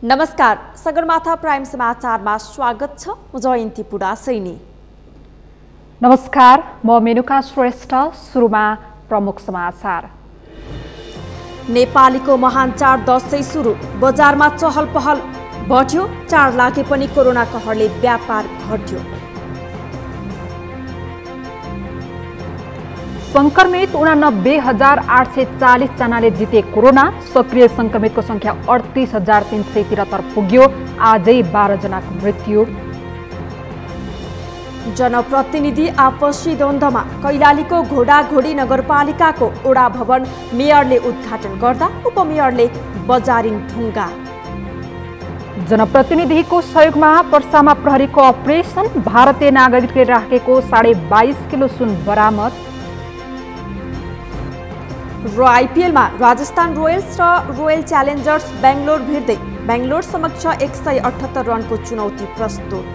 नमस्कार, सगरमाथा प्राइम समाचारमा स्वागत छ। म जयन्ती पुडासैनी। नमस्कार, म मेनुका श्रेष्ठ। सुरुमा प्रमुख समाचार। नेपालीको महान चाड दशैं सुरु, बजारमा चहल पहल बढ्यो। चाड लागे पनि कोरोना कहरले व्यापार घट्यो। संक्रमित 89,840 जनाले जिते कोरोना। सक्रिय संक्रमितको संख्या 38,373 पुग्यो। आजै 12 जनाको मृत्यु। जनप्रतिनिधि आपसी द्वन्द्वमा, कैलालीको घोडाघोडी नगरपालिकाको ओडा भवन मेयरले उद्घाटन गर्दा उपमेयरले बजारिन ढुङ्गा। जनप्रतिनिधिको सहयोगमा पर्सामा प्रहरीको अपरेसन, भारतीय नागरिकले राखेको 22.5 किलो सुन बरामद। र आइपिएलमा राजस्थान रोयल्स र रोयल च्यालेन्जर्स बेङ्गलोर भिड्दै बेङ्गलोर समक्ष 178 रनको चुनौती प्रस्तुत।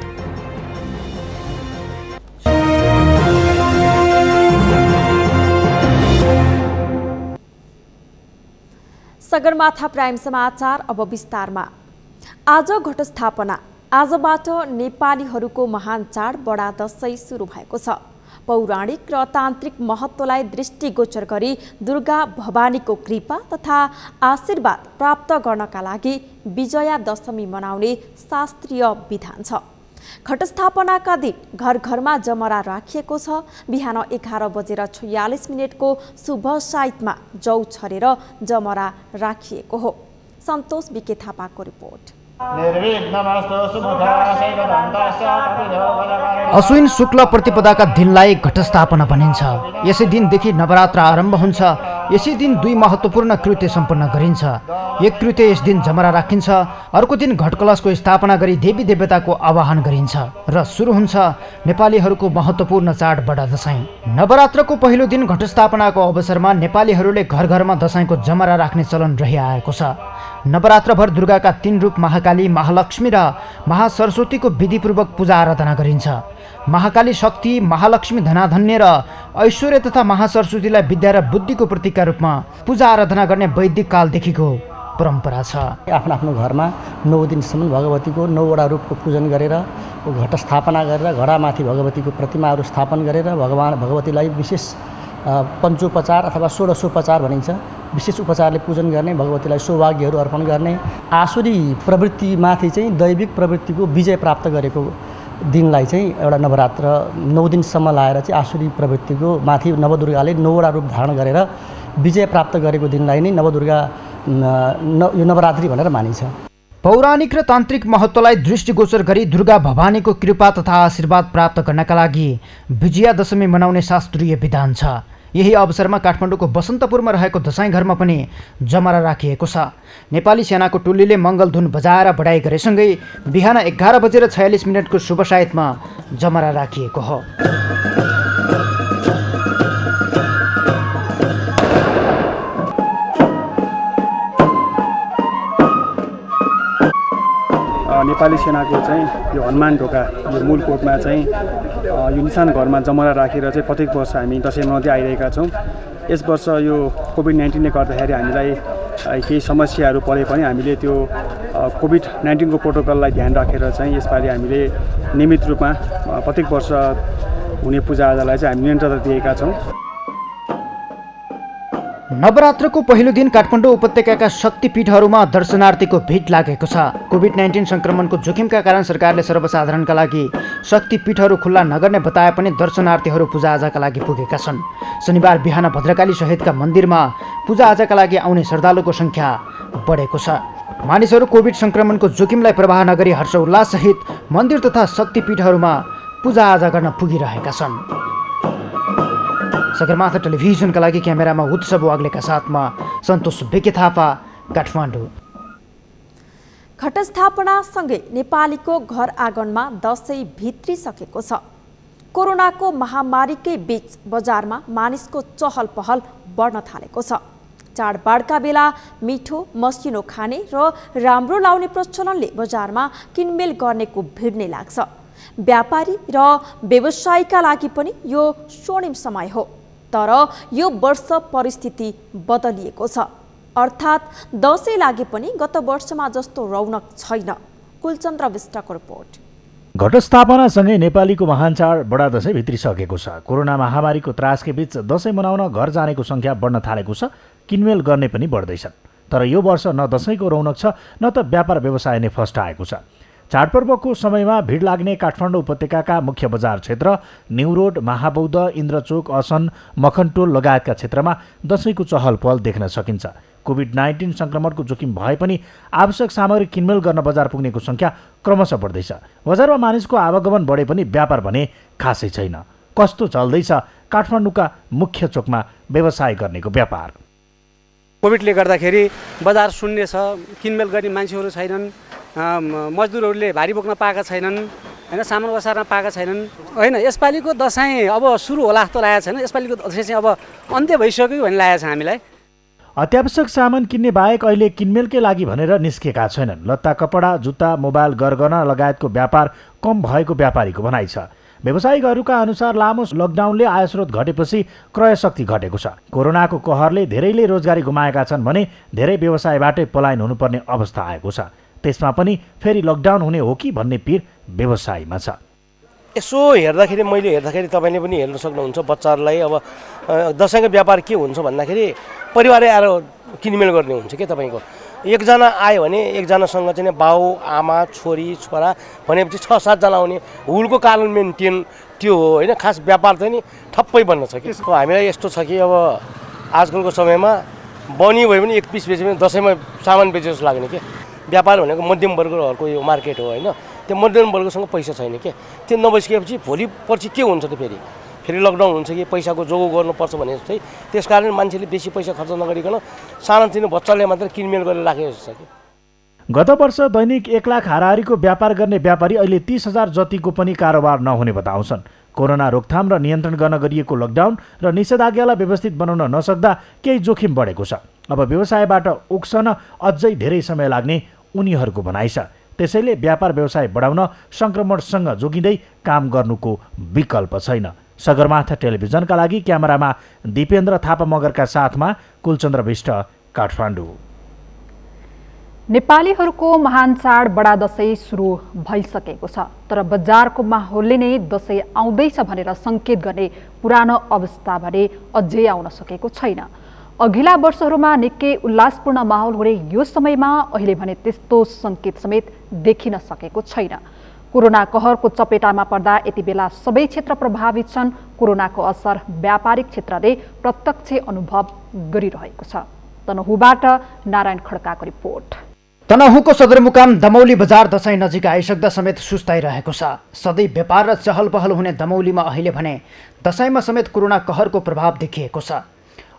सगरमाथा प्राइम समाचार अब विस्तारमा। आज घटस्थापना। आजबाट नेपालीहरूको महान चाड बडा दशैं सुरु भएको छ। पौराणिक र तान्त्रिक महत्त्वलाई दृष्टिगोचर गरी दुर्गा भवानीको कृपा तथा आशीर्वाद प्राप्त गर्नका लागि विजया दशमी मनाउने शास्त्रीय विधान छ। घटस्थापनाका दिन घर घरमा जमरा राखिएको छ। बिहान 11:46 को शुभ साइतमा जौ छरेर जमरा राखिएको हो। सन्तोष बिके थापाको रिपोर्ट। अश्विन शुक्ल प्रतिपदाका दिनलाई घटस्थापना भनिन्छ। यसै दिनदेखि नवरात्र आरम्भ हुन्छ। यसै दिन दुई महत्त्वपूर्ण कृत्य सम्पन्न गरिन्छ। एक कृत्य यस दिन जमरा राखिन्छ, अर्को दिन घटकलशको स्थापना गरी देवी देवताको आवाहन गरिन्छ र सुरु हुन्छ नेपालीहरूको महत्त्वपूर्ण चाड बडा दशैं। नवरात्रको पहिलो दिन घटस्थापनाको अवसरमा नेपालीहरूले घर घरमा दशैंको जमरा राख्ने चलन रहिआएको छ। नवरात्रभर दुर्गाका 3 रूप महाकाली, महालक्ष्मी र महासरस्वतीको विधिपूर्वक पूजा आराधना गरिन्छ। महाकाली शक्ति, महालक्ष्मी धनाधन्य र ऐश्वर्य तथा महासरस्वतीलाई विद्या र बुद्धिको प्रतीकका रूपमा पूजा आराधना गर्ने वैदिक कालदेखिको परम्परा छ। आफ्नो आफ्नो घरमा 9 दिनसम्म भगवतीको 9वटा रूपको पूजन गरेर घटस्थापना गरेर घडामाथि भगवतीको प्रतिमाहरू स्थापन गरेर भगवतीलाई विशेष पञ्चोपचार अथवा षोडशोपचार भनिन्छ, विशेष उपचारले पूजन गर्ने, भगवतीलाई सौभाग्यहरू अर्पण गर्ने। आसुरी प्रवृत्तिमाथि चाहिँ दैविक प्रवृत्तिको विजय प्राप्त गरेको दिनलाई चाहिँ एउटा नवरात्र 9 दिनसम्म लाएर चाहिँ आसुरी प्रवृत्तिको माथि नवदुर्गाले 9वटा रूप धारण गरेर विजय प्राप्त गरेको दिनलाई नै नवदुर्गा यो नवरात्रि भनेर मानिन्छ। पौराणिक र तान्त्रिक महत्त्वलाई दृष्टिगोचर गरी दुर्गा भवानीको कृपा तथा आशीर्वाद प्राप्त गर्नका लागि विजया दशमी मनाउने शास्त्रीय विधान छ। यही अवसरमा काठमाडौँको बसन्तपुरमा रहेको दशैं घरमा पनि जमरा राखिएको छ। नेपाली सेनाको टोलीले मङ्गलधुन बजाएर बढाइ गरेसँगै बिहान 11:46 को शुभ साइतमा जमरा राखिएको हो। नेपाली सेनाको चाहिँ यो हनुमान ढोका यो मूल कोटमा चाहिँ यो निशान घरमा जमरा राखेर चाहिँ प्रत्येक वर्ष हामी दशैं मनाउँदै आइरहेका छौँ। यस वर्ष यो कोभिड-19ले गर्दाखेरि हामीलाई केही समस्याहरू परे पनि हामीले त्यो कोभिड-19 को प्रोटोकललाई ध्यान राखेर चाहिँ यसपालि हामीले नियमित रूपमा प्रत्येक वर्ष हुने पूजाआजालाई चाहिँ हामी निरन्तरता दिएका छौँ। नवरात्रको पहिलो दिन काठमाडौँ उपत्यकाका शक्तिपीठहरूमा दर्शनार्थीको भिड लागेको छ। कोभिड-19 संक्रमणको जोखिमका कारण सरकारले सर्वसाधारणका लागि शक्तिपीठहरू खुल्ला नगर्ने बताए पनि दर्शनार्थीहरू पूजाआजाका लागि पुगेका छन्। शनिबार बिहान भद्रकाली सहितका मन्दिरमा पूजाआजाका लागि आउने श्रद्धालुको सङ्ख्या बढेको छ। मानिसहरू कोभिड संक्रमणको जोखिमलाई प्रवाह नगरी हर्षोल्लाससहित मन्दिर तथा शक्तिपीठहरूमा पूजाआजा गर्न पुगिरहेका छन्। सगरमाथा टेलिभिजनका लागि क्यामेरामा उत्सव वाग्लेका साथमा सन्तोष बेके थापा, काठमाडौँ। घटस्थापनासँगै नेपालीको घर आँगनमा दशैं भित्रिसकेको छ। कोरोनाको महामारीकै बीच बजारमा मानिसको चहल पहल बढ्न थालेको छ। चाडबाडका बेला मिठो मसिनो खाने र राम्रो लाउने प्रचलनले बजारमा किनमेल गर्नेको भिड नै लाग्छ। व्यापारी र व्यवसायीका लागि पनि यो स्वर्णिम समय हो। तर यो वर्ष परिस्थिति बदलिएको छ। अर्थात् दसैँ लागे पनि गत वर्षमा जस्तो रौनक छैन। कुलचन्द्र विष्टको रिपोर्ट। घटस्थापनासँगै नेपालीको महान चाड बडा दशैं भित्रिसकेको छ। कोरोना महामारीको त्रासकै बीच दशैं मनाउन घर जानेको संख्या बढ्न थालेको छ। किनमेल गर्ने पनि बढ्दैछन्। तर यो वर्ष न दशैंको रौनक छ न त व्यापार व्यवसाय नै फस्टाएको छ। चाडपर्वको समयमा भिड लाग्ने काठमाडौँ उपत्यकाका मुख्य बजार क्षेत्र न्यू रोड, महाबौद्ध, इन्द्रचोक, असन, मखनटोल लगायतका क्षेत्रमा दशैंको चहल पहल देख्न सकिन्छ। कोभिड-19 संक्रमणको जोखिम भए पनि आवश्यक सामग्री किनमेल गर्न बजार पुग्नेको संख्या क्रमशः बढ्दैछ। बजारमा मानिसको आवागमन बढे पनि व्यापार भने खासै छैन। कस्तो चल्दैछ काठमाडौँका मुख्य चोकमा व्यवसाय गर्नेको व्यापार? कोभिडले गर्दाखेरि बजार शून्य छ, किनमेल गर्ने मान्छेहरू छैनन्, मजदुरहरूले भारी बोक्न पाएका छैनन्, हैन, सामान ओसार्न पाएका छैनन्। हैन, यसपालिको दशैं अब सुरु होला जस्तो लागेको छैन। यसपालिको दशैं चाहिँ अब अन्त्य भइसक्यो भन्ने लागेको छ हामीलाई। अत्यावश्यक सामान किन्ने बाहेक अहिले किनमेलकै लागि भनेर निस्केका छैनन्। लत्ता, कपडा, जुत्ता, मोबाइल, गरगहना लगायतको व्यापार कम भएको व्यापारीको भनाइ छ। व्यवसायिकहरूका अनुसार लामो लकडाउनले आयस्रोत घटेपछि क्रय शक्ति घटेको छ। कोरोनाको कहरले धेरैले रोजगारी गुमाएका छन् भने धेरै व्यवसायबाटै पलायन हुनुपर्ने अवस्था आएको छ। त्यसमा पनि फेरि लकडाउन हुने हो कि भन्ने पिर व्यवसायमा छ। यसो हेर्दाखेरि मैले हेर्दाखेरि तपाईँले पनि हेर्न सक्नुहुन्छ बच्चाहरूलाई अब दशैंको व्यापार के हुन्छ भन्दाखेरि परिवारै आएर किनमेल गर्ने हुन्छ के तपाईँको। एकजना आयो भने एकजनासँग चाहिँ बाउ आमा छोरी छोरा भनेपछि 6-7 जना आउने हुलको कारण मेन्टेन त्यो हो होइन। खास व्यापार चाहिँ नि ठप्पै बन्न छ कि। हामीलाई यस्तो छ कि अब आजकलको समयमा बनी भयो भने एक पिस बेच्यो भने दशैंमा सामान बेचे जस्तो लाग्ने के। व्यापार भनेको मध्यम वर्गहरूको यो मार्केट हो होइन। त्यो मध्यम वर्गसँग पैसा छैन के। त्यो नबस्केपछि भोलि पर्सि के हुन्छ त फेरि लकडाउन हुन्छ कि पैसाको जोगो गर्नुपर्छ भने जस्तै। त्यसकारण मान्छेले बेसी पैसा खर्च नगरिकन सानोतिनो बच्चाले मात्र किनमेल गरेर राखेको छ कि। गत वर्ष दैनिक 1 लाख हाराहारीको व्यापार गर्ने व्यापारी अहिले 30,000 जतिको पनि कारोबार नहुने बताउँछन्। कोरोना रोकथाम र नियन्त्रण गर्न गरिएको लकडाउन र निषेधाज्ञालाई व्यवस्थित बनाउन नसक्दा केही जोखिम बढेको छ। अब व्यवसायबाट उक्सन अझै धेरै समय लाग्ने उनीहरूको भनाइ छ। त्यसैले व्यापार व्यवसाय बढाउन संक्रमणसँग जोगिँदै काम गर्नुको विकल्प छैन। सगरमाथा टेलिभिजनका लागि क्यामेरामा दिपेन्द्र थापा मगरका साथमा कुलचन्द्र विष्ट, काठमाडौँ। नेपालीहरूको महान चाड बडा दशैं सुरु भइसकेको छ। तर बजारको माहौलले नै दशैं आउँदैछ भनेर संकेत गर्ने पुरानो अवस्था भने अझै आउन सकेको छैन। अघिल्ला वर्षहरूमा निकै उल्लासपूर्ण माहौल हुने यो समयमा अहिले भने त्यस्तो संकेत समेत देखिन सकेको छैन। कोरोना कहरको चपेटामा पर्दा यति बेला सबै क्षेत्र प्रभावित छन्। कोरोनाको असर व्यापारिक क्षेत्रले प्रत्यक्ष अनुभव गरिरहेको छ। तनहुबाट नारायण खड्काको रिपोर्ट। तनहुको सदरमुकाम दमौली बजार दशैं नजिक आइसक्दा समेत सुस्ताइरहेको छ। सधैँ व्यापार र चहल पहल हुने दमौलीमा अहिले भने दशैंमा समेत कोरोना कहरको प्रभाव देखिएको छ।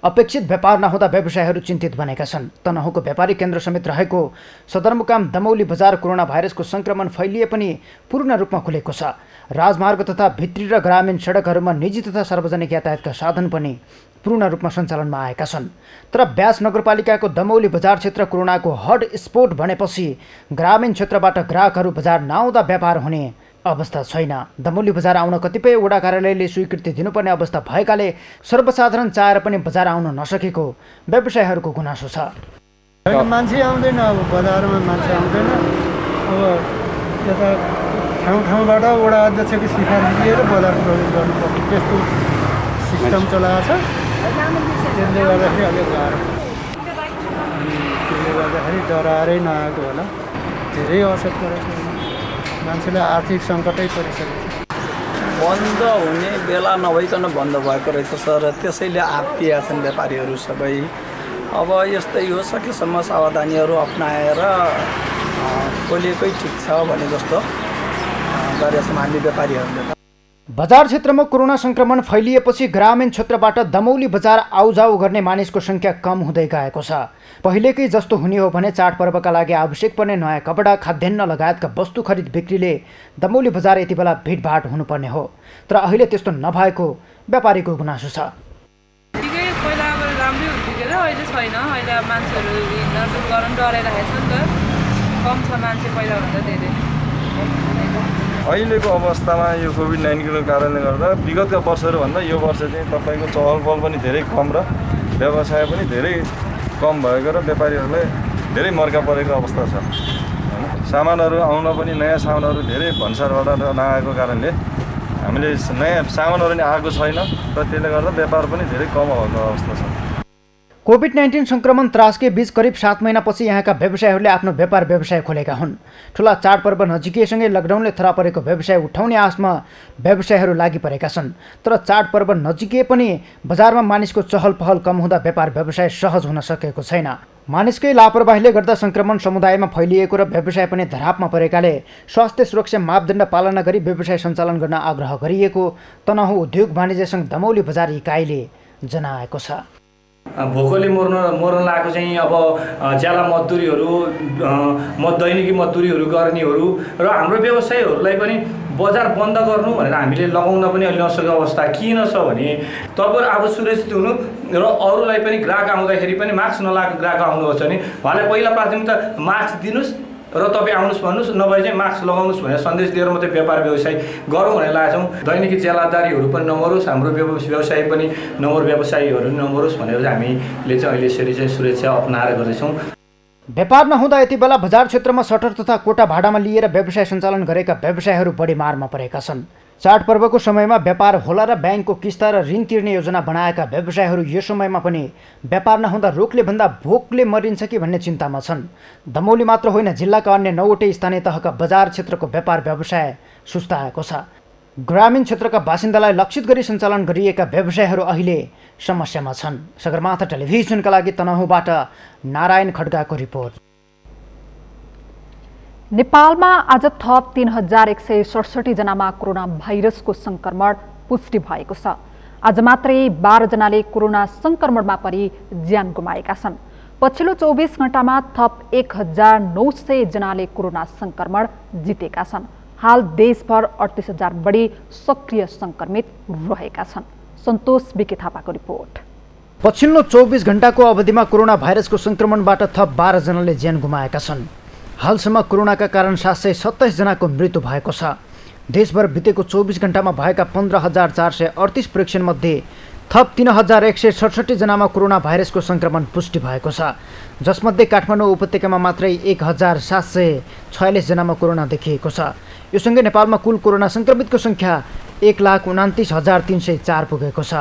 अपेक्षित व्यापार नहुँदा व्यवसायीहरू चिन्तित बनेका छन्। तनहुको व्यापारिक केन्द्र समेत रहेको सदरमुकाम दमौली बजार कोरोना भाइरसको संक्रमण फैलिए पनि पूर्ण रूपमा खुलेको छ। राजमार्ग तथा भित्री र ग्रामीण सडकहरूमा निजी तथा सार्वजनिक यातायातका साधन पनि पूर्ण रूपमा सञ्चालनमा आएका छन्। तर ब्यास नगरपालिकाको दमौली बजार क्षेत्र कोरोनाको हट स्पोट भनेपछि ग्रामीण क्षेत्रबाट ग्राहकहरू बजार नआउँदा व्यापार हुने अवस्था छैन। दमौली बजार आउन कतिपय वडा कार्यालयले स्वीकृति दिनुपर्ने अवस्था भएकाले सर्वसाधारण चाहेर पनि बजार आउन नसकेको व्यवसायीहरूको गुनासो छ। मान्छे आउँदैन, अब बजारमा मान्छे आउँदैन। अब यता ठाउँबाट वडा अध्यक्षको सिफारिस लिएर बजार प्रवेश गर्नुपर्छ, त्यस्तो सिस्टम चलाएको छ। त्यसले गर्दाखेरि अलिक गाह्रो, त्यसले गर्दाखेरि डराएरै नआएको होला। धेरै असर परेको छ, मान्छेलाई आर्थिक सङ्कटै परिसकेको छ। बन्द हुने बेला नभइकन बन्द भएको रहेछ सर, त्यसैले आत्तिया छन् व्यापारीहरू सबै। अब यस्तै हो, सकेसम्म सावधानीहरू अप्नाएर खोलेकै ठिक छ भने जस्तो गरेछौँ हामी व्यापारीहरूले। बजार क्षेत्रमा कोरोना संक्रमण फैलिएपछि ग्रामीण क्षेत्रबाट दमौली बजार आउजाउ गर्ने मानिसको संख्या कम हुँदै गएको छ। पहिलेकै जस्तो हुने हो भने चाडपर्वका लागि आवश्यक पर्ने नयाँ कपडा, खाद्यान्न लगायतका वस्तु खरिद बिक्रीले दमौली बजार यति बेला भिडभाड हुनुपर्ने हो। तर अहिले त्यस्तो नभएको व्यापारीको गुनासो छ। पहिला अब राम्रै हुन्थ्यो के अहिले छैन। अहिले मान्छेहरू हिँड्डुल गर्न डराइरहेको छ नि त, कम छ मान्छे पहिलाभन्दा धेरै। अहिलेको अवस्थामा यो कोभिड-19को कारणले गर्दा विगतका वर्षहरूभन्दा यो वर्ष चाहिँ तपाईँको चहल पहल पनि धेरै कम र व्यवसाय पनि धेरै कम भएको र व्यापारीहरूलाई धेरै मर्का परेको अवस्था छ हैन। सामानहरू आउन पनि नयाँ सामानहरू धेरै भन्सारबाट नआएको कारणले हामीले नयाँ सामानहरू नि आएको छैन र त्यसले गर्दा व्यापार पनि धेरै कम भएको अवस्था छ। कोभिड-19 संक्रमण त्रासकै बीच करिब 7 महिनापछि यहाँका व्यवसायीहरूले आफ्नो व्यापार व्यवसाय खोलेका हुन्। ठुला चाडपर्व नजिकैसँगै लकडाउनले थरा परेको व्यवसाय उठाउने आशमा व्यवसायीहरू लागि परेका छन्। तर चाडपर्व नजिकै पनि बजारमा मानिसको चहल पहल कम हुँदा व्यापार व्यवसाय सहज हुन सकेको छैन। मानिसकै लापरवाहीले गर्दा संक्रमण समुदायमा फैलिएको र व्यवसाय पनि धरापमा परेकाले स्वास्थ्य सुरक्षा मापदण्ड पालना गरी व्यवसाय सञ्चालन गर्न आग्रह गरिएको तनहुँ उद्योग वाणिज्य सङ्घ दमौली बजार इकाइले जनाएको छ। भोकले मर्न लागेको चाहिँ अब ज्याला मजदुरीहरू दैनिकी मजदुरीहरू गर्नेहरू र हाम्रो व्यवसायीहरूलाई पनि बजार बन्द गर्नु भनेर हामीले लगाउन पनि अहिले नसकेको अवस्था किन छ भने तपाईहरु अब सुरक्षित हुनु र अरूलाई पनि ग्राहक आउँदाखेरि पनि मास्क नलागेको ग्राहक आउनुहुन्छ भने उहाँलाई पहिला प्राथमिकता मास्क दिनुस् र तपाईँ आउनुहोस् भन्नुहोस्, नभए चाहिँ मास्क लगाउनुहोस् भनेर सन्देश दिएर मात्रै व्यापार व्यवसाय गरौँ भनेर लागेछौँ। दैनिकी ज्यालादारीहरू पनि नमरोस्, हाम्रो व्यवसाय पनि व्यवसायीहरू नमरोस् भनेर चाहिँ हामीले चाहिँ अहिले यसरी चाहिँ सुरक्षा अपनाएर गर्दैछौँ। व्यापार नहुँदा यति बेला बजार क्षेत्रमा सटर तथा कोटा भाडामा लिएर व्यवसाय सञ्चालन गरेका व्यवसायहरू बढी मारमा परेका छन्। चाडपर्वको समयमा व्यापार होला र ब्याङ्कको किस्ता र ऋण तिर्ने योजना बनाएका व्यवसायहरू यो समयमा पनि व्यापार नहुँदा रोगले भन्दा भोकले मरिन्छ कि भन्ने चिन्तामा छन्। दमौली मात्र होइन, जिल्लाका अन्य 9वटै स्थानीय तहका बजार क्षेत्रको व्यापार व्यवसाय सुस्ताएको छ। ग्रामीण क्षेत्रका बासिन्दालाई लक्षित गरी सञ्चालन गरिएका व्यवसायहरू अहिले समस्यामा छन्। सगरमाथा टेलिभिजनका लागि तनहुँबाट नारायण खड्गाको रिपोर्ट। नेपालमा आज थप 3167 जनामा कोरोना भाइरसको संक्रमण पुष्टि भएको छ। आज मात्रै 12 जनाले कोरोना संक्रमणमा परि ज्यान गुमाएका छन्। पछिल्लो 24 घण्टामा थप 1900 जनाले कोरोना संक्रमण जितेका छन्। हाल देशभर 38,000 बढी सक्रिय संक्रमित रहेका छन्। सन्तोष बिके थापाको रिपोर्ट। पछिल्लो 24 घण्टाको अवधिमा कोरोना भाइरसको संक्रमणबाट थप 12 जनाले ज्यान गुमाएका छन्। हालसम्म कोरोनाका कारण 727 जनाको मृत्यु भएको छ। देशभर बितेको 24 घण्टामा भएका 15,438 परीक्षणमध्ये थप 3,167 जनामा कोरोना भाइरसको संक्रमण पुष्टि भएको छ, जसमध्ये काठमाडौँ उपत्यकामा मात्रै 1,746 जनामा कोरोना देखिएको छ। यो सँगै नेपालमा कुल कोरोना संक्रमितको संख्या 1,29,304 पुगेको छ।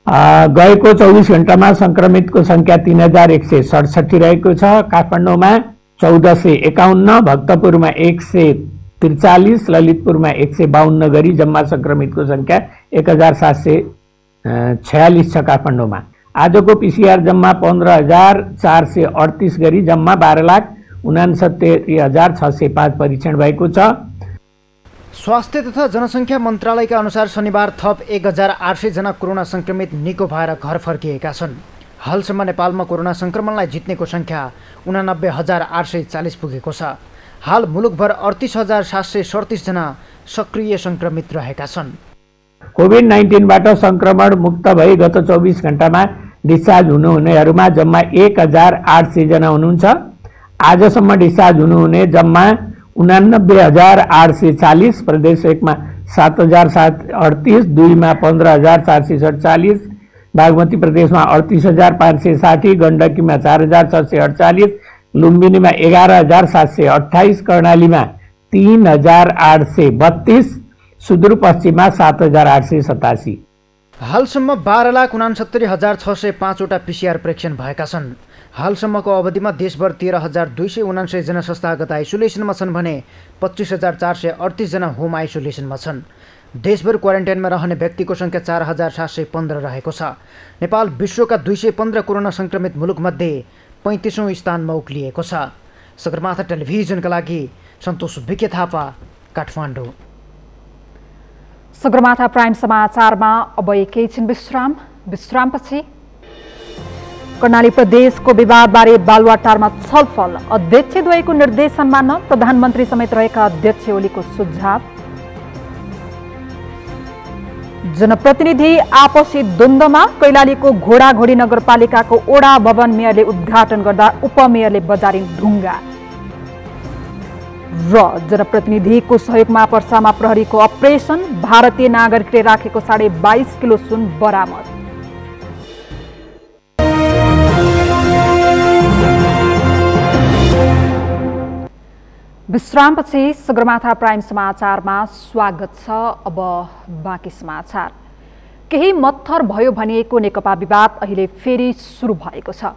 गएको 24 घण्टामा संक्रमितको संख्या 3,167 रहेको छ। काठमाडौँमा 1451, भक्तपुरमा 143, ललितपुरमा 152 गरी जम्मा संक्रमितको संख्या 1,746 छ। काठमाडौँमा आजको पीसीआर जम्मा 15,438 गरी जम्मा 12,69,605 परीक्षण भएको छ। स्वास्थ्य तथा जनसङ्ख्या मन्त्रालयका अनुसार शनिबार थप 1,800 जना कोरोना संक्रमित निको भएर घर फर्किएका छन्। हालसम्म नेपालमा कोरोना संक्रमणलाई जित्नेको संख्या 89,840 पुगेको छ। हाल मुलुकभर 38,737 जना सक्रिय संक्रमित रहेका छन्। कोभिड-19बाट संक्रमण मुक्त भई गत 24 घण्टामा डिस्चार्ज हुनुहुनेहरूमा जम्मा 1,800 जना हुनुहुन्छ। आजसम्म डिस्चार्ज हुनुहुने जम्मा 89,840, प्रदेश 1 मा 7,738, 2 मा 15,447, बागमती प्रदेशमा 38,560, गण्डकीमा 4,648, लुम्बिनीमा 11,728, कर्णालीमा 3,832, सुदूरपश्चिममा 7,887। हालसम्म 12,69,605 वटा पीसीआर परीक्षण भएका छन्। हालसम्मको अवधिमा देशभर 13,279 जना संस्थागत आइसोलेसनमा छन् भने 25,438 जना होम आइसोलेसनमा छन्। देशभर क्वारेन्टाइनमा रहने व्यक्तिको संख्या 4,715 रहेको छ। नेपाल विश्वका 215 कोरोना संक्रमित मुलुकमध्ये 35औं स्थानमा उक्लिएको छ। सगरमाथा टेलिभिजनका लागि सन्तोष बिके थापा, काठमाडौँ। सगरमाथा प्राइम समाचारमा अब एकैछिन विश्रामपछि कर्णाली प्रदेशको विवादबारे बालुवाटारमा छलफल, अध्यक्षद्वयको निर्देशनमा न प्रधानमन्त्री समेत रहेका अध्यक्ष ओलीको सुझाव, जनप्रतिनिधि आपसी द्वन्द्वमा कैलालीको घोडाघोडी नगरपालिकाको ओडा भवन मेयरले उद्घाटन गर्दा उपमेयरले बजारिन् ढुङ्गा र जनप्रतिनिधिको सहयोगमा पर्सामा प्रहरीको अपरेसन, भारतीय नागरिकले राखेको 22.5 किलो सुन बरामद। विश्रामपछि सगरमाथा प्राइम समाचारमा स्वागत छ। अब बाँकी समाचार। केही मत्थर भयो भनिएको नेकपा विवाद अहिले फेरि सुरु भएको छ।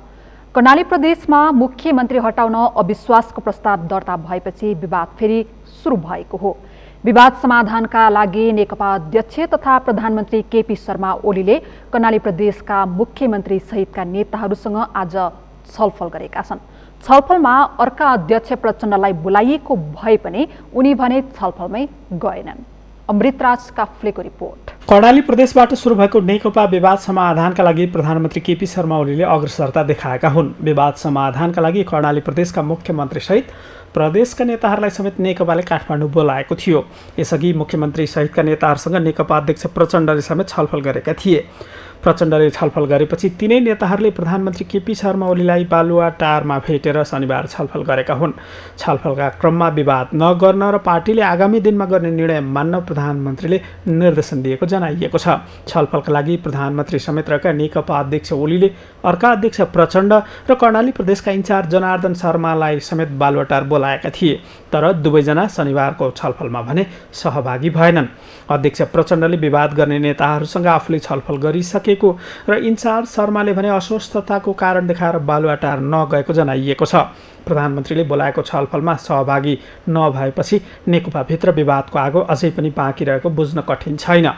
कर्णाली प्रदेशमा मुख्यमन्त्री हटाउन अविश्वासको प्रस्ताव दर्ता भएपछि विवाद फेरि सुरु भएको हो। विवाद समाधानका लागि नेकपा अध्यक्ष तथा प्रधानमन्त्री केपी शर्मा ओलीले कर्णाली प्रदेशका मुख्यमन्त्री सहितका नेताहरूसँग आज छलफल गरेका छन्। छलफलमा अर्का अध्यक्ष प्रचण्डलाई बोलाइएको भए पनि उनी भने छलफलमै गएनन्। अमृतराज काफ्लेको रिपोर्ट। कर्णाली प्रदेशबाट सुरु भएको नेकपा विवाद समाधानका लागि प्रधानमन्त्री केपी शर्मा ओलीले अग्रसरता देखाएका हुन्। विवाद समाधानका लागि कर्णाली प्रदेशका मुख्यमन्त्री सहित प्रदेशका नेताहरूलाई समेत नेकपाले काठमाडौँ बोलाएको थियो। यसअघि मुख्यमन्त्री सहितका नेताहरूसँग नेकपा अध्यक्ष प्रचण्डले समेत छलफल गरेका थिए। प्रचण्डले छलफल गरेपछि तिनै नेताहरूले प्रधानमन्त्री केपी शर्मा ओलीलाई बालुवाटारमा भेटेर शनिबार छलफल गरेका हुन्। छलफलका क्रममा विवाद नगर्न र पार्टीले आगामी दिनमा गर्ने निर्णय मान्न प्रधानमन्त्रीले निर्देशन दिएको जनाइएको छ। छलफलका लागि प्रधानमन्त्री समेत रहेका नेकपा अध्यक्ष ओलीले अर्का अध्यक्ष प्रचण्ड र कर्णाली प्रदेशका इन्चार्ज जनार्दन शर्मालाई समेत बालुवाटार बोलाएका थिए, तर दुवैजना शनिबारको छलफलमा भने सहभागी भएनन्। अध्यक्ष प्रचण्डले विवाद गर्ने नेताहरूसँग आफूले छलफल गरिसकेको र इन्चार्ज शर्माले भने अस्वस्थताको कारण देखाएर बालुवाटार नगएको जनाइएको छ। प्रधानमन्त्रीले बोलाएको छलफलमा सहभागी नभएपछि नेकपाभित्र विवादको आगो अझै पनि बाँकी रहेको बुझ्न कठिन छैन।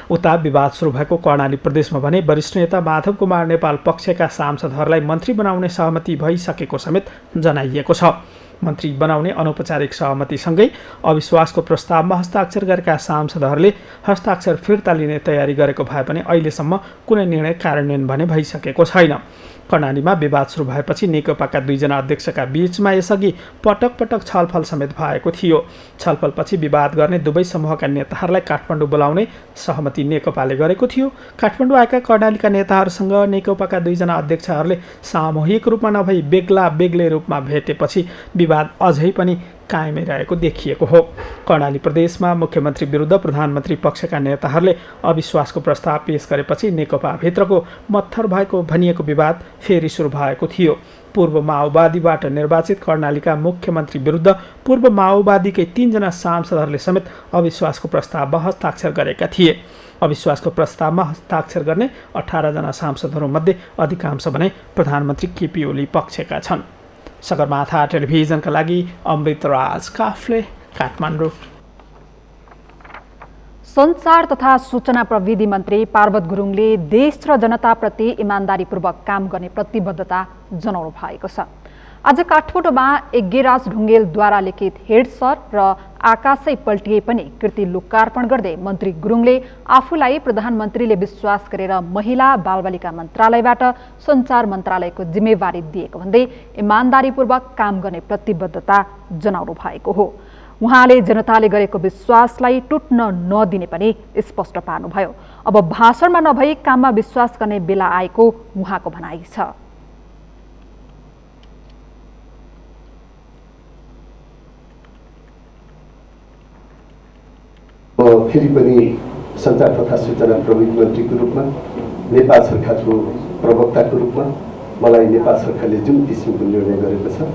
उता विवाद सुरु भएको कर्णाली प्रदेशमा भने वरिष्ठ नेता माधव कुमार नेपाल पक्षका सांसदहरूलाई मन्त्री बनाउने सहमति भइसकेको समेत जनाइएको छ। मन्त्री बनाउने अनौपचारिक सहमतिसँगै अविश्वासको प्रस्तावमा हस्ताक्षर गरेका सांसदहरूले हस्ताक्षर फिर्ता लिने तयारी गरेको भए पनि अहिलेसम्म कुनै निर्णय कार्यान्वयन भने भइसकेको छैन। कर्णालीमा विवाद सुरु भएपछि नेकपाका दुईजना अध्यक्षका बीचमा यसअघि पटक पटक छलफल समेत भएको थियो। छलफलपछि विवाद गर्ने दुवै समूहका नेताहरूलाई काठमाडौँ बोलाउने सहमति नेकपाले गरेको थियो। काठमाडौँ आएका कर्णालीका नेताहरूसँग नेकपाका दुईजना अध्यक्षहरूले सामूहिक रूपमा नभई बेग्ला बेग्लै रूपमा भेटेपछि विवाद अझै पनि कायमै रहेको देखिएको हो। कर्णाली प्रदेशमा मुख्यमन्त्री विरुद्ध प्रधानमन्त्री पक्षका नेताहरूले अविश्वासको प्रस्ताव पेश गरेपछि नेकपाभित्रको मत्थर भएको भनिएको विवाद फेरि सुरु भएको थियो। पूर्व माओवादीबाट निर्वाचित कर्णालीका मुख्यमन्त्री विरुद्ध पूर्व माओवादीकै 3 जना सांसदहरूले समेत अविश्वासको प्रस्तावमा हस्ताक्षर गरेका थिए। अविश्वासको प्रस्तावमा हस्ताक्षर गर्ने 18 जना सांसदहरूमध्ये अधिकांश भने प्रधानमन्त्री केपी ओली पक्षका छन्। सगरमाथा टेलिभिजनका लागि अमृतराज काफ्ले, काठमाडौँ। सञ्चार तथा सूचना प्रविधि मन्त्री पार्वत गुरुङले देश र जनताप्रति इमान्दारीपूर्वक काम गर्ने प्रतिबद्धता जनाउनु भएको छ। आज काठमाडौँमा यज्ञराज ढुङ्गेलद्वारा लिखित हेड सर र आकाशै पल्टिए पनि कृति लोकार्पण गर्दै मन्त्री गुरुङले आफूलाई प्रधानमन्त्रीले विश्वास गरेर महिला बालबालिका मन्त्रालयबाट सञ्चार मन्त्रालयको जिम्मेवारी दिएको भन्दै इमान्दारीपूर्वक काम गर्ने प्रतिबद्धता जनाउनु भएको हो। उहाँले जनताले गरेको विश्वासलाई टुट्न नदिने पनि स्पष्ट पार्नुभयो। अब भाषणमा नभई काममा विश्वास गर्ने बेला आएको उहाँको भनाइ छ। फेरि पनि सञ्चार तथा सूचना प्रविधि मन्त्रीको रूपमा नेपाल सरकारको प्रवक्ताको रूपमा मलाई नेपाल सरकारले जुन किसिमको निर्णय गरेको छ,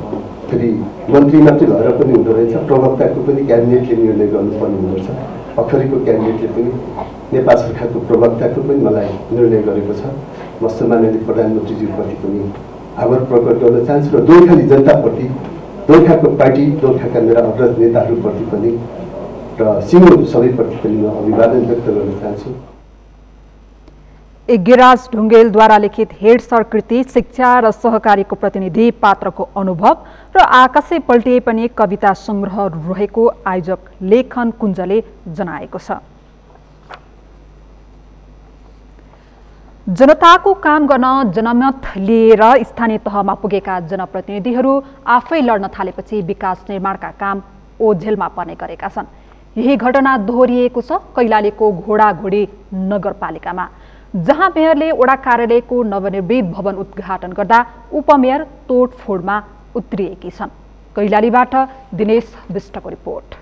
फेरि मन्त्री मात्रै भएर पनि हुँदो रहेछ, प्रवक्ताको पनि क्याबिनेटले निर्णय गर्नुपर्ने हुँदछ। अखरिको क्याबिनेटले पनि नेपाल सरकारको प्रवक्ताको पनि मलाई निर्णय गरेको छ। म सम्माननीय प्रधानमन्त्रीज्यूप्रति पनि आभार प्रकट गर्न चाहन्छु र दोलखाली जनताप्रति, दोलखाको पार्टी, दोलखाका मेरा अग्रज नेताहरूप्रति पनि र सिङ्गो सबैप्रति पनि म अभिवादन व्यक्त गर्न चाहन्छु। यज्ञराज ढुङ्गेलद्वारा लिखित हेड सर कृति शिक्षा र सहकारीको प्रतिनिधि पात्रको अनुभव र आकाशै पल्टिए पनि कविता संग्रह रहेको आयोजक लेखन कुञ्जले जनाएको छ। जनताको काम गर्न जनमत लिएर स्थानीय तहमा पुगेका जनप्रतिनिधिहरू आफै लड्न थालेपछि विकास निर्माणका काम ओझेलमा पर्ने गरेका छन्। यही घटना दोहोरिएको छ कैलालीको घोडाघोडी नगरपालिकामा, जहाँ मेयरले वडा कार्यालयको नवनिर्मित भवन उद्घाटन गर्दा उपमेयर तोडफोडमा उत्रिएकी छन्। कैलालीबाट दिनेश विष्टको रिपोर्ट।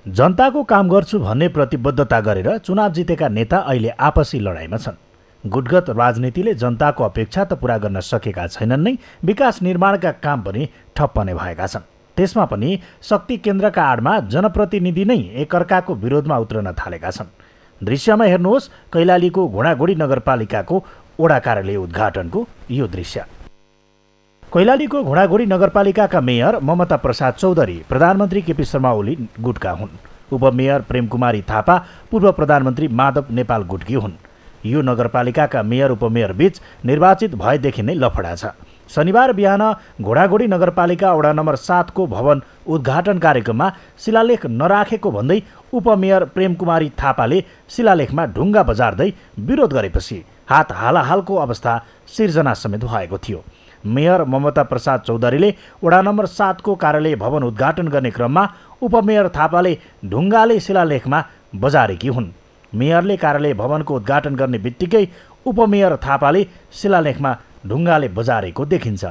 जनताको काम गर्छु भन्ने प्रतिबद्धता गरेर चुनाव जितेका नेता अहिले आपसी लडाईँमा छन्। गुटगत राजनीतिले जनताको अपेक्षा त पूरा गर्न सकेका छैनन् नै, विकास निर्माणका काम पनि ठप्प नै भएका छन्। त्यसमा पनि शक्ति केन्द्रका आडमा जनप्रतिनिधि नै एकअर्काको विरोधमा उत्रन थालेका छन्। दृश्यमा हेर्नुहोस् कैलालीको घोडागोडी नगरपालिकाको वडा कार्यालय उद्घाटनको यो दृश्य। कैलालीको घोडागोडी नगरपालिकाका मेयर ममता प्रसाद चौधरी प्रधानमन्त्री केपी शर्मा ओली गुटका हुन्। उपमेयर प्रेमकुमारी थापा पूर्व प्रधानमन्त्री माधव नेपाल गुटकी हुन्। यो नगरपालिकाका मेयर उपमेयर बीच निर्वाचित भएदेखि नै लफडा छ। शनिबार बिहान घोडागोडी नगरपालिका वडा नम्बर 7 को भवन उद्घाटन कार्यक्रममा शिलालेख नराखेको भन्दै उपमेयर प्रेमकुमारी थापाले शिलालेखमा ढुङ्गा बजार्दै विरोध गरेपछि हात हालाहालको अवस्था सिर्जना समेत भएको थियो। मेयर ममता प्रसाद चौधरीले वडा नम्बर 7 को कार्यालय भवन उद्घाटन गर्ने क्रममा उपमेयर थापाले ढुङ्गाले शिलालेखमा बजारेकी हुन्। मेयरले कार्यालय भवनको उद्घाटन गर्ने बित्तिकै उपमेयर थापाले शिलालेखमा ढुङ्गाले बजारेको देखिन्छ।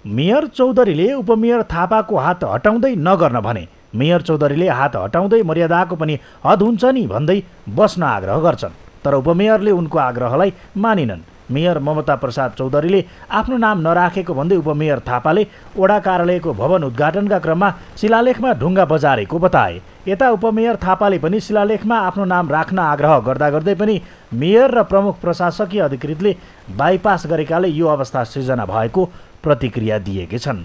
मेयर चौधरीले उपमेयर थापाको हात हटाउँदै नगर्न भने मेयर चौधरीले हात हटाउँदै मर्यादाको पनि हद हुन्छ नि भन्दै बस्न आग्रह गर्छन्। तर उपमेयरले उनको आग्रहलाई मानिनन्। मेयर ममता प्रसाद चौधरीले आफ्नो नाम नराखेको भन्दै उपमेयर थापाले वडा कार्यालयको भवन उद्घाटनका क्रममा शिलालेखमा ढुङ्गा बजारेको बताए। यता उपमेयर थापाले पनि शिलालेखमा आफ्नो नाम राख्न आग्रह गर्दा गर्दै पनि मेयर र प्रमुख प्रशासकीय अधिकृतले बाइपास गरेकाले यो अवस्था सृजना भएको प्रतिक्रिया दिएकी छन्।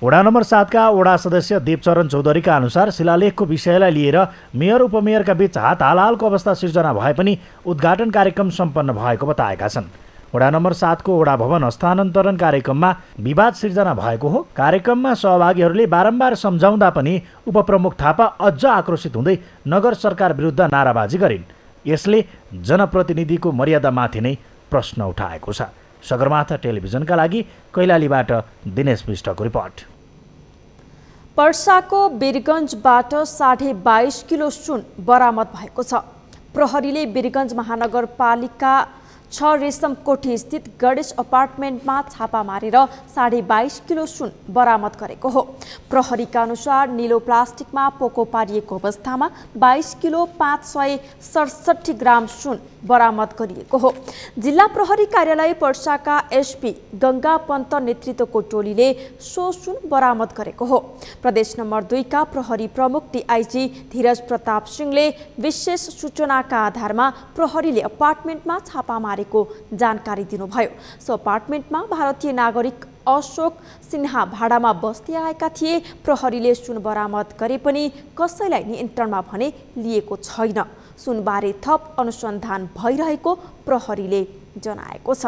वडा नम्बर 7 का वडा सदस्य देवचरण चौधरीका अनुसार शिलालेखको विषयलाई लिएर मेयर उपमेयरका बीच हात हालहालको अवस्था सिर्जना भए पनि उद्घाटन कार्यक्रम सम्पन्न भएको बताएका छन्। वडा नम्बर 7 को वडा भवन हस्तान्तरण कार्यक्रममा विवाद सिर्जना भएको हो। कार्यक्रममा सहभागीहरूले बारम्बार सम्झाउँदा पनि उपप्रमुख थापा अझ आक्रोशित हुँदै नगर सरकार विरुद्ध नाराबाजी गरिन्। यसले जनप्रतिनिधिको मर्यादामाथि नै प्रश्न उठाएको छ। सगरमाथा टेलिभिजनका लागि कैलालीबाट दिनेश विष्टको रिपोर्ट। पर्साको वीरगञ्जबाट 22.5 किलो सुन बरामद भएको छ। प्रहरीले वीरगञ्ज महानगरपालिका 6 रेशम कोठी स्थित गणेश अपार्टमेन्टमा छापा मारेर 22.5 किलो सुन बरामद गरेको हो। प्रहरीका अनुसार नीलो प्लास्टिकमा पोको पारिएको अवस्थामा 22 किलो 567 ग्राम सुन बरामद गरिएको हो। जिल्ला प्रहरी कार्यालय पर्साका एसपी गंगा पन्त नेतृत्वको टोलीले सो सुन बरामद गरेको हो। प्रदेश नम्बर 2 का प्रहरी प्रमुख डीआईजी धीरज प्रताप सिंहले विशेष सूचनाका आधारमा प्रहरीले अपार्टमेन्टमा छापा मारेको जानकारी दिनुभयो। सो अपार्टमेन्टमा भारतीय नागरिक अशोक सिन्हा भाडामा बस्दै आएका थिए। प्रहरीले सुन बरामद गरे पनि कसैलाई नियन्त्रणमा भने लिएको छैन। सुनबारे थप अनुसन्धान भइरहेको प्रहरीले जनाएको छ।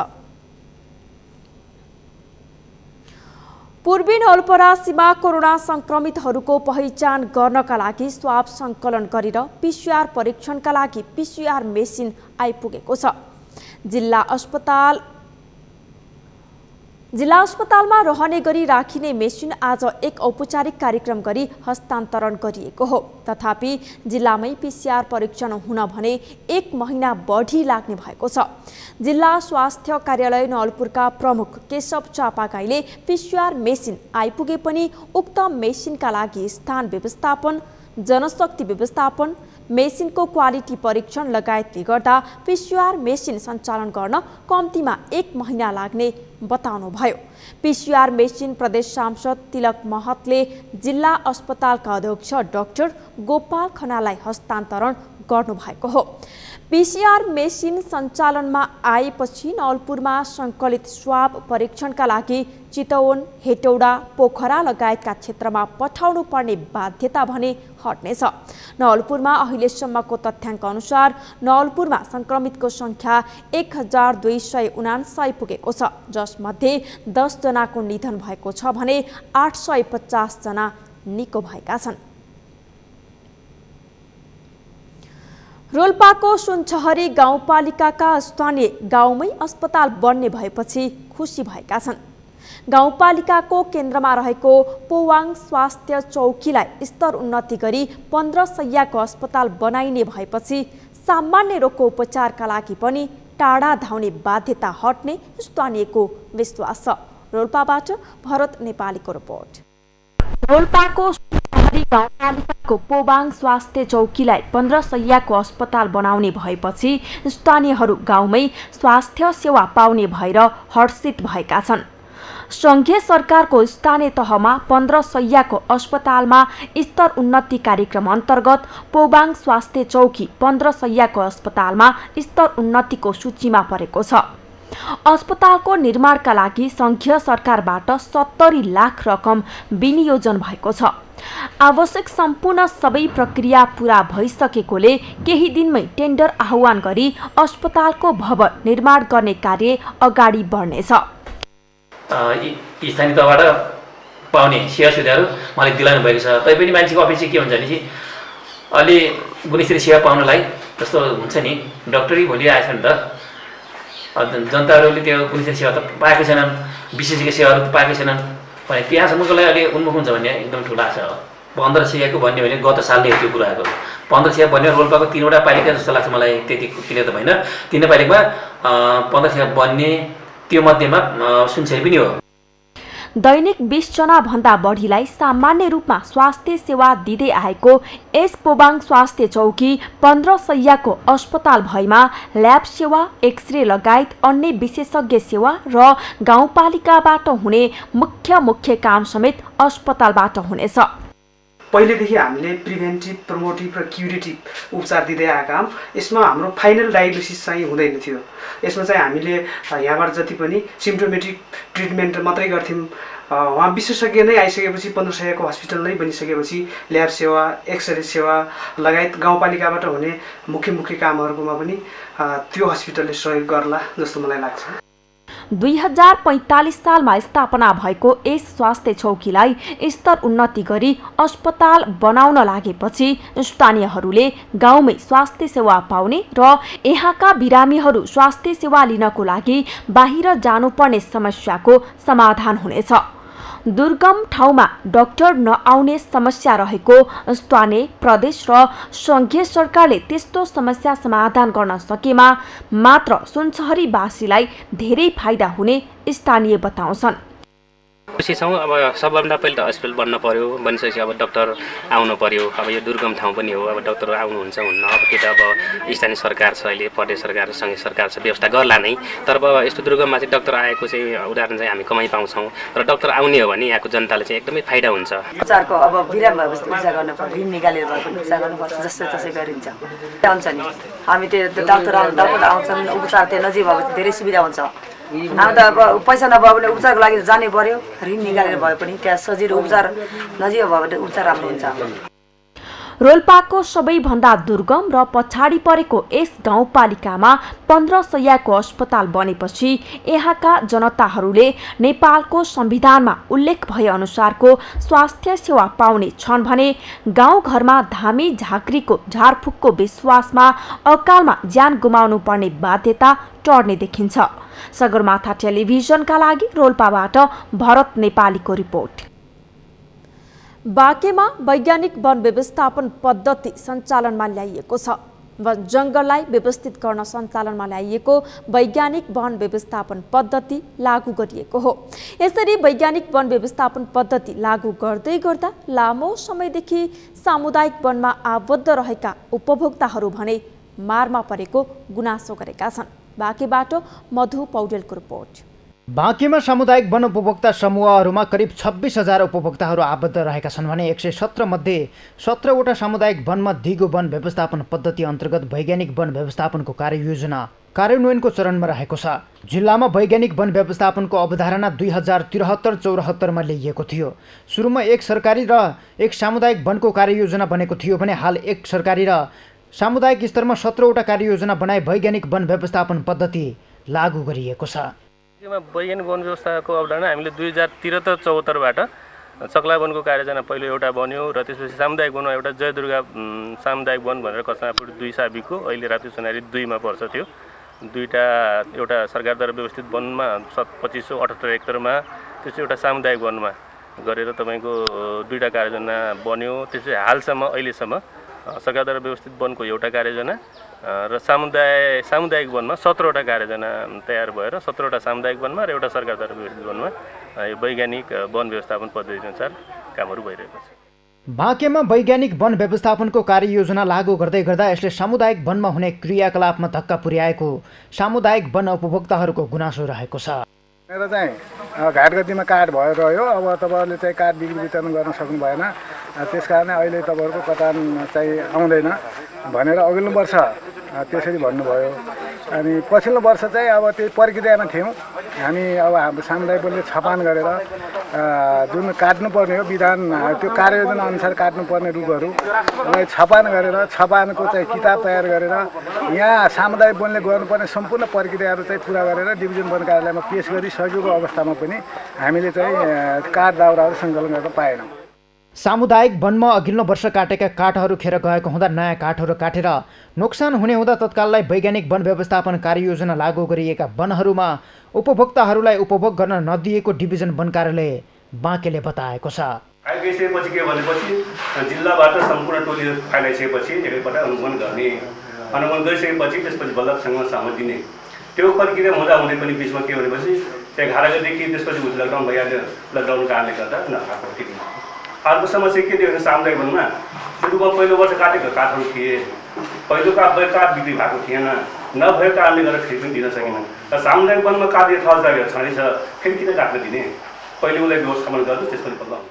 पूर्वी नवलपरासीमा कोरोना संक्रमितहरूको पहिचान गर्नका लागि स्वाब सङ्कलन गरेर पीसीआर परीक्षणका लागि पीसीआर मेसिन आइपुगेको छ। जिल्ला अस्पतालमा रहने गरी राखिने मेसिन आज एक औपचारिक कार्यक्रम गरी हस्तान्तरण गरिएको हो। तथापि जिल्लामै पीसीआर परीक्षण हुन भने 1 महिना बढी लाग्ने भएको छ। जिल्ला स्वास्थ्य कार्यालय नवलपुरका प्रमुख केशव चापागाईले पीसीआर मेसिन आइपुगे पनि उक्त मेसिनका लागि स्थान व्यवस्थापन, जनशक्ति व्यवस्थापन, मेसिनको क्वालिटी परीक्षण लगायतले गर्दा पीसीआर मेसिन सञ्चालन गर्न कम्तीमा 1 महिना लाग्ने बताउनुभयो। पीसीआर मेसिन प्रदेश सांसद तिलक महतले जिल्ला अस्पतालका अध्यक्ष डाक्टर गोपाल खनालाई हस्तान्तरण गर्नुभएको हो। पीसीआर मेसिन सञ्चालनमा आएपछि नवलपुरमा सङ्कलित स्वाब परीक्षणका लागि चितवन, हेटौडा, पोखरा लगायतका क्षेत्रमा पठाउनु पर्ने बाध्यता भने हट्नेछ। नवलपुरमा अहिलेसम्मको तथ्याङ्क अनुसार नवलपुरमा सङ्क्रमितको सङ्ख्या 1279 पुगेको छ, जसमध्ये 10 जनाको निधन भएको छ भने 850 जना निको भएका छन्। रोल्पाको सुनचहरी गाउँपालिकाका स्थानीय गाउँमै अस्पताल बन्ने भएपछि खुसी भएका छन्। गाउँपालिकाको केन्द्रमा रहेको पोवाङ स्वास्थ्य चौकीलाई स्तर उन्नति गरी 15 शय्याको अस्पताल बनाइने भएपछि सामान्य रोगको उपचारका लागि पनि टाढा धाउने बाध्यता हट्ने स्थानीयको विश्वास छ। रोल्पाबाट भरत नेपालीको रिपोर्ट। रोल्पाको गाउँपालिकाको पोबाङ स्वास्थ्य चौकीलाई 15 शय्याको अस्पताल बनाउने भएपछि स्थानीयहरू गाउँमै स्वास्थ्य सेवा पाउने भएर हर्षित भएका छन्। सङ्घीय सरकारको स्थानीय तहमा 15 शैय्याको अस्पतालमा स्तर उन्नति कार्यक्रम अन्तर्गत पोबाङ स्वास्थ्य चौकी 15 शैय्याको अस्पतालमा स्तर उन्नतिको सूचीमा परेको छ। अस्पतालको निर्माणका लागि सङ्घीय सरकारबाट 70 लाख रकम विनियोजन भएको छ। आवश्यक सम्पूर्ण सबै प्रक्रिया पूरा भइसकेकोले केही दिनमै टेन्डर आह्वान गरी अस्पतालको भवन निर्माण गर्ने कार्य अगाडि बढ्नेछ। स्थानीय तहबाट पाउने सेवा सुविधाहरू मलाई दिलाउनु भएको छ। तैपनि मान्छेको अपेक्षा के हुन्छ भने अलि गुणस्तरीय सेवा पाउनलाई जस्तो हुन्छ नि, डक्टरै भोलि आएछ नि त, जनताहरूले त्यो गुणस्तरीय सेवा त पाएकै छैनन्, विशेषज्ञ सेवाहरू त पाएकै छैनन् भने त्यहाँसम्मको लागि अलि उन्मुख हुन्छ भन्ने एकदम ठुलो आशा हो। 15 शैय्याको भन्ने भने गत साल नै त्यो कुरा आएको। 15 शैय्या भन्ने रोल्पाको 3वटा पालिका जस्तो लाग्छ मलाई, त्यति क्लियर त भएन। 3 पालिकामा 15 शैय्या बन्ने त्यो मध्येमा सुनसरी पनि हो। दैनिक 20 जना भन्दा बढीलाई सामान्य रूपमा स्वास्थ्य सेवा दिँदै आएको यस पोबाङ स्वास्थ्य चौकी 15 शैय्याको अस्पताल भएमा ल्याब सेवा, एक्सरे लगायत अन्य विशेषज्ञ सेवा र गाउँपालिकाबाट हुने मुख्य काम समेत अस्पतालबाट हुनेछ। पहिलेदेखि हामीले प्रिभेन्टिभ, प्रमोटिभ र क्युरेटिभ उपचार दिँदै आएका हौँ। यसमा हाम्रो फाइनल डायग्नोसिस चाहिँ हुँदैन थियो। यसमा चाहिँ हामीले यहाँबाट जति पनि सिम्प्टोमेटिक ट्रिटमेन्ट मात्रै गर्थ्यौँ। उहाँ विशेषज्ञ नै आइसकेपछि 15 शैय्याको हस्पिटल नै बनिसकेपछि ल्याब सेवा, एक्सरे सेवा लगायत गाउँपालिकाबाट हुने मुख्य कामहरूमा पनि त्यो हस्पिटलले सहयोग गर्ला जस्तो मलाई लाग्छ। 2045 सालमा स्थापना भएको यस स्वास्थ्य चौकीलाई स्तर उन्नति गरी अस्पताल बनाउन लागेपछि स्थानीयहरूले गाउँमै स्वास्थ्य सेवा पाउने र यहाँका बिरामीहरू स्वास्थ्य सेवा लिनको लागि बाहिर जानुपर्ने समस्याको समाधान हुनेछ। दुर्गम ठाउँमा डाक्टर नआउने समस्या रहेको स्थानीय, प्रदेश र सङ्घीय सरकारले त्यस्तो समस्या समाधान गर्न सकेमा मात्र सुनसरीवासीलाई धेरै फाइदा हुने स्थानीय बताउँछन्। खुसी छौँ। अब सबभन्दा पहिले त हस्पिटल बन्न पर्यो, बनिसकेपछि अब डाक्टर आउनु पर्यो। अब यो दुर्गम ठाउँ पनि हो, अब डाक्टर आउनुहुन्छ हुन्न। अब के त अब स्थानीय सरकार छ, अहिले प्रदेश सरकार र सङ्घीय सरकार छ, व्यवस्था गर्ला नै। तर अब यस्तो दुर्गममा चाहिँ डाक्टर आएको चाहिँ उदाहरण चाहिँ हामी कमाइ पाउँछौँ। र डाक्टर आउने हो भने यहाँको जनताले चाहिँ एकदमै फाइदा हुन्छ। उपचारको अब बिराम भएपछि उपचार गर्नुपर्छ, ऋण निकालेर भए पनि उपचार गर्नुपर्छ, जस्तै तसै गरिन्छ। हुन्छ नि हामी त्यो डाक्टर आउँछन्, उपचार त्यो नजिक भएपछि धेरै सुविधा हुन्छ। हामी त अब पैसा नभए भने उपचारको लागि जानै पर्यो, ऋण निकालेर भए पनि त्यहाँ सजिलो उपचार नजिक भयो भने उपचार राम्रो हुन्छ। रोल्पाको सबैभन्दा दुर्गम र पछाडि परेको यस गाउँपालिकामा 15 शैय्याको अस्पताल बनेपछि यहाँका जनताहरूले नेपालको संविधानमा उल्लेख भए अनुसारको स्वास्थ्य सेवा पाउने छन् भने गाउँघरमा धामी झाँक्रीको झारफुकको विश्वासमा अकालमा ज्यान गुमाउनु पर्ने बाध्यता टर्ने देखिन्छ। सगरमाथा टेलिभिजनका लागि रोल्पाबाट भरत नेपालीको रिपोर्ट। बाँकेमा वैज्ञानिक वन व्यवस्थापन पद्धति सञ्चालनमा ल्याइएको छ। वन जङ्गललाई व्यवस्थित गर्न सञ्चालनमा ल्याइएको वैज्ञानिक वन व्यवस्थापन पद्धति लागू गरिएको हो। यसरी वैज्ञानिक वन व्यवस्थापन पद्धति लागू गर्दै गर्दा लामो समयदेखि सामुदायिक वनमा आबद्ध रहेका उपभोक्ताहरू भने मारमा परेको गुनासो गरेका छन्। बाँकेबाट मधु पौडेलको रिपोर्ट। बाँकेमा सामुदायिक वन उपभोक्ता समूहहरूमा करिब 26,000 उपभोक्ताहरू आबद्ध रहेका छन् भने 117 मध्ये 17वटा सामुदायिक वनमा दिगो वन व्यवस्थापन पद्धति अन्तर्गत वैज्ञानिक वन व्यवस्थापनको कार्ययोजना कार्यान्वयनको चरणमा रहेको छ। जिल्लामा वैज्ञानिक वन व्यवस्थापनको अवधारणा 2073-74मा ल्याइएको थियो। सुरुमा एक सरकारी र एक सामुदायिक वनको कार्ययोजना बनेको थियो भने हाल एक सरकारी र सामुदायिक स्तरमा 17वटा कार्ययोजना बनाए वैज्ञानिक वन व्यवस्थापन पद्धति लागू गरिएको छ। वैज्ञानिक वन व्यवस्थाको अवधारणा हामीले 2073-74बाट चक्ला वनको कार्ययोजना पहिलो एउटा बन्यो र त्यसपछि सामुदायिक वनमा एउटा जयदुर्गा सामुदायिक वन भनेर कचनापुर 2 साबिकको अहिले रातो सोनारी 2मा पर्छ। त्यो दुईटा एउटा सरकारद्वारा व्यवस्थित वनमा 2578-71मा त्यसपछि एउटा सामुदायिक वनमा गरेर तपाईँको दुईटा कार्ययोजना बन्यो। त्यसपछि हालसम्म अहिलेसम्म सरकारद्वारा व्यवस्थित वनको एउटा कार्ययोजना र सामुदायिक वनमा 17वटा कार्ययोजना तयार भएर 17वटा सामुदायिक वनमा र एउटा सरकारद्वारा व्यवस्थित वनमा वैज्ञानिक वन व्यवस्थापन पद्धति अनुसार कामहरू भइरहेको छ। बाँकेमा वैज्ञानिक वन व्यवस्थापनको कार्ययोजना लागू गर्दै गर्दा यसले सामुदायिक वनमा हुने क्रियाकलापमा धक्का पुर्याएको सामुदायिक वन उपभोक्ताहरूको गुनासो रहेको छ। मेरो चाहिँ घाटगतिमा काठ भएर रह्यो। अब तपाईँहरूले चाहिँ काठ बिक्री वितरण गर्न सक्नु भएन, त्यस कारणले अहिले तपाईँहरूको कटान चाहिँ आउँदैन भनेर अघिल्लो वर्ष त्यसरी भन्नुभयो। अनि पछिल्लो वर्ष चाहिँ अब त्यही प्रक्रियामा थियौँ हामी। अब हाम्रो सामुदायिक वनले छपान गरेर जुन काट्नुपर्ने हो विधान त्यो कार्ययोजना अनुसार काट्नुपर्ने रुखहरूलाई छपान गरेर छपानको चाहिँ किताब तयार गरेर यहाँ सामुदायिक वनले गर्नुपर्ने सम्पूर्ण प्रक्रियाहरू चाहिँ पुरा गरेर डिभिजन वन कार्यालयमा पेश गरिसकेको अवस्थामा पनि हामीले चाहिँ काठ दाउराहरू सङ्कलन गर्न पाएनौँ। सामुदायिक वनमा अघिल्लो वर्ष काटेका काठहरू खेर गएको हुँदा नयाँ काठहरू काटेर नोक्सान हुने हुँदा तत्काललाई वैज्ञानिक वन व्यवस्थापन कार्ययोजना लागू गरिएका वनहरूमा उपभोक्ताहरूलाई उपभोग गर्न नदिएको डिभिजन वन कार्यालय बाँकेले बताएको छ। आइसकेपछि के भनेपछि जिल्लाबाट सम्पूर्ण टोली फाइल आइसकेपछि एकैपल्ट अनुगमन गर्ने, अनुगमन गरिसकेपछि त्यसपछि बल्लसँग सहमति दिने, त्यो प्रक्रिया हुँदा हुँदै पनि बिचमा के भनेपछि 11 गतेदेखि त्यसपछि लकडाउन भइहाल्यो। लकडाउनको कारणले गर्दा नखाएको थियो। अर्को समस्या के थियो भने सामुदायिक वनमा सुरुमा पहिलो वर्ष काटेको काठहरू थिए, पहिलो काठ बिक्री भएको थिएन, नभएको कारणले गर्दा फेरि पनि दिन सकेन। र सामुदायिक वनमा काठ यथावत जग्गा छँदैछ, फेरि किन काट्न दिने, पहिले उसलाई व्यवस्थापन गर्नु त्यसपछि बल्ल हुन्छ।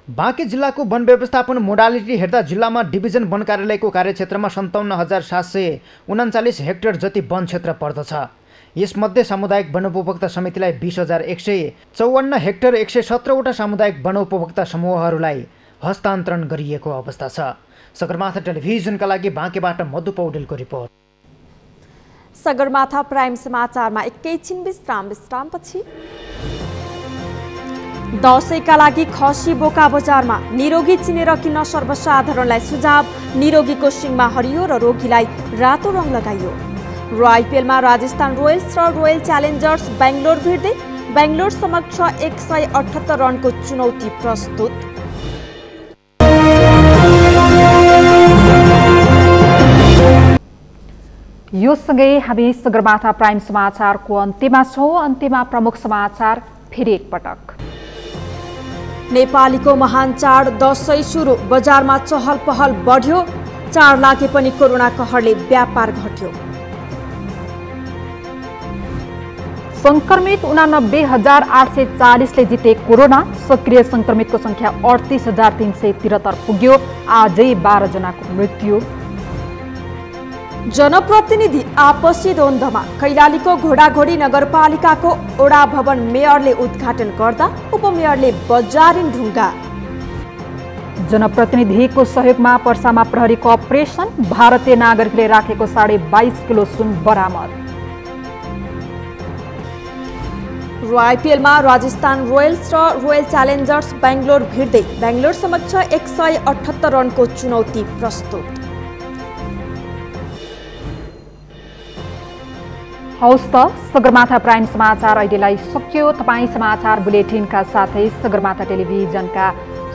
बाँके जिल्लाको वन व्यवस्थापन मोडालिटी हेर्दा जिल्लामा डिभिजन वन कार्यालयको कार्यक्षेत्रमा 57,739 हेक्टर जति वन क्षेत्र पर्दछ। यसमध्ये सामुदायिक वन उपभोक्ता समितिलाई 20,154 हेक्टर 117वटा सामुदायिक वन उपभोक्ता समूहहरूलाई हस्तान्तरण गरिएको अवस्था छ। सगरमाथा टेलिभिजनका लागि बाँकेबाट मधु पौडेलको रिपोर्ट। सगरमाथा प्राइम समाचारमा एकैछिन विश्रामपछि दशैंका लागि खसी बोका बजारमा निरोगी चिनेर किन्न सर्वसाधारणलाई सुझाव। निरोगीको सिङमा हरियो र रोगीलाई रातो रङ लगाइयो। र आइपिएलमा राजस्थान रोयल्स र रोयल च्यालेन्जर्स बेङ्गलोर भिड्दै बेङ्गलोर समक्ष 178 रनको चुनौती प्रस्तुत। यो सँगै हामी सगरमाथा प्राइम समाचारको अन्त्यमा छौं। अन्त्यमा प्रमुख समाचार फेरि एकपटक। नेपालीको महान चाड दशैं सुरु, बजारमा चहल पहल बढ्यो। चाड लागे पनि कोरोना कहरले व्यापार घट्यो। संक्रमित 89,840 ले जिते कोरोना। सक्रिय संक्रमितको संख्या 38,373 पुग्यो। आजै 12 जनाको मृत्यु। जनप्रतिनिधि आपसी द्वन्द्वमा, कैलालीको घोडाघोडी नगरपालिकाको ओडा भवन मेयरले उद्घाटन गर्दा उपमेयरले बजारिन ढुङ्गा। जनप्रतिनिधिको सहयोगमा पर्सामा प्रहरीको अपरेसन, भारतीय नागरिकले राखेको 22.5 किलो सुन बरामद। र आइपिएलमा राजस्थान रोयल्स र रोयल च्यालेन्जर्स बेङ्गलोर भिड्दै बेङ्गलोर समक्ष 178 रनको चुनौती प्रस्तुत। हौस् त सगरमाथा प्राइम समाचार अहिलेलाई सकियो। तपाईँ समाचार बुलेटिनका साथै सगरमाथा टेलिभिजनका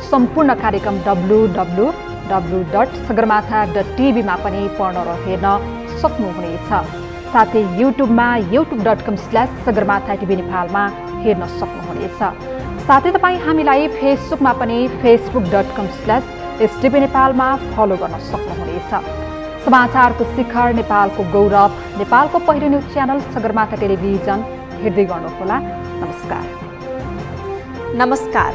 सम्पूर्ण कार्यक्रम www.sagarmatha.tv मा पनि पढ्न र हेर्न सक्नुहुनेछ। साथै युट्युबमा youtube.com/sagarmatha TV नेपालमा हेर्न सक्नुहुनेछ। साथै तपाईँ हामीलाई फेसबुकमा पनि facebook.com/STV नेपालमा फलो गर्न सक्नुहुनेछ। समाचारको शिखर, नेपालको गौरव, नेपालको पहिलो न्युज च्यानल सगरमाथा टेलिभिजन हेर्दै गर्नुहोला। नमस्कार।